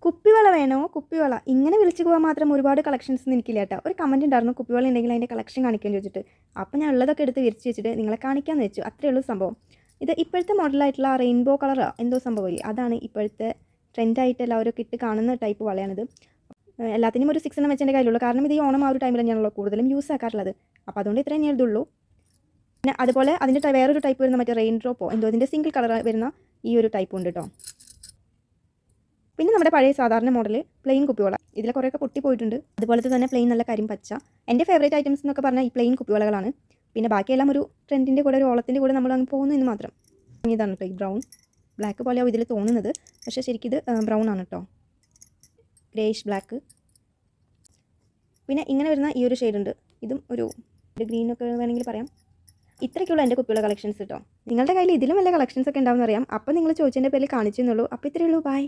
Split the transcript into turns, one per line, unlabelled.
കുപ്പിവള വേണോ? കുപ്പിവള ഇങ്ങനെ വിളിച്ചു പോകാൻ മാത്രം ഒരുപാട് കളക്ഷൻസ് ഒന്നും എനിക്കില്ല കേട്ടോ. ഒരു കമൻറ്റ് ഉണ്ടായിരുന്നു കുപ്പിവള ഉണ്ടെങ്കിൽ അതിൻ്റെ കളക്ഷൻ കാണിക്കുമെന്ന് ചോദിച്ചിട്ട്. അപ്പോൾ ഞാൻ ഉള്ളതൊക്കെ എടുത്ത് വിരിച്ച് വെച്ചിട്ട് നിങ്ങളെ കാണിക്കാമെന്ന് വെച്ചു. അത്രയേ ഉള്ളൂ സംഭവം. ഇത് ഇപ്പോഴത്തെ മോഡലായിട്ടുള്ള റെയിൻബോ കളറോ എന്തോ സംഭവമില്ലേ, അതാണ് ഇപ്പോഴത്തെ ട്രെൻഡായിട്ട് എല്ലാവരും ഇട്ട് കാണുന്ന ടൈപ്പ് വളയാണിത്. എല്ലാത്തിനും ഒരു 6 എണ്ണം വെച്ചതിൻ്റെ കയ്യിലുള്ളൂ. കാരണം ഇത് ഈ ഓണം ആ ഒരു ടൈമിൽ തന്നെയാണല്ലോ കൂടുതലും യൂസ് ആക്കാറുള്ളത്. അപ്പോൾ അതുകൊണ്ട് ഇത്രയും ഞാൻ ഇതുള്ളൂ. പിന്നെ അതുപോലെ അതിൻ്റെ വേറൊരു ടൈപ്പ് വരുന്ന മറ്റേ റെയിൻ ഡ്രോപ്പോ എന്തോ ഇതിൻ്റെ സിംഗിൾ കളർ വരുന്ന ഈ ഒരു ടൈപ്പ് ഉണ്ട് കേട്ടോ. പിന്നെ നമ്മുടെ പഴയ സാധാരണ മോഡൽ പ്ലെയിൻ കുപ്പിവള, ഇതിൽ കുറേയൊക്കെ പൊട്ടിപ്പോയിട്ടുണ്ട്. അതുപോലത്തെ തന്നെ പ്ലെയിൻ നല്ല കരിമ്പച്ച. എൻ്റെ ഫേവറേറ്റ് ഐറ്റംസ് എന്നൊക്കെ പറഞ്ഞാൽ ഈ പ്ലെയിൻ കുപ്പിവളകളാണ്. പിന്നെ ബാക്കിയെല്ലാം ഒരു ട്രെൻഡിൻ്റെ കൂടെ ഒരു ഓളത്തിൻ്റെ കൂടെ നമ്മൾ അങ്ങ് പോകുന്നു എന്ന് മാത്രം. ഇതാണ് കേട്ടോ ഈ ബ്രൗൺ. ബ്ലാക്ക് പോലെയാവും ഇതിൽ തോന്നുന്നത്, പക്ഷേ ശരിക്കും ഇത് ബ്രൗൺ ആണ് കേട്ടോ, ഗ്രേയിഷ് ബ്ലാക്ക്. പിന്നെ ഇങ്ങനെ വരുന്ന ഈ ഒരു ഷെയ്ഡ് ഉണ്ട്, ഇതും ഒരു ഗ്രീനൊക്കെ വേണമെങ്കിൽ പറയാം. ഇത്രയ്ക്കുള്ള എൻ്റെ കുപ്പിയുള്ള കളക്ഷൻസ് കേട്ടോ. നിങ്ങളുടെ കയ്യിൽ ഇതിലും വല്ല കളക്ഷൻസ് ഒക്കെ ഉണ്ടാവുമെന്ന് അറിയാം. അപ്പോൾ നിങ്ങൾ ചോദിച്ചതിൻ്റെ പേരിൽ കാണിച്ചെന്നുള്ളൂ. അപ്പോൾ ഇത്രയേ ഉള്ളൂ. ബൈ.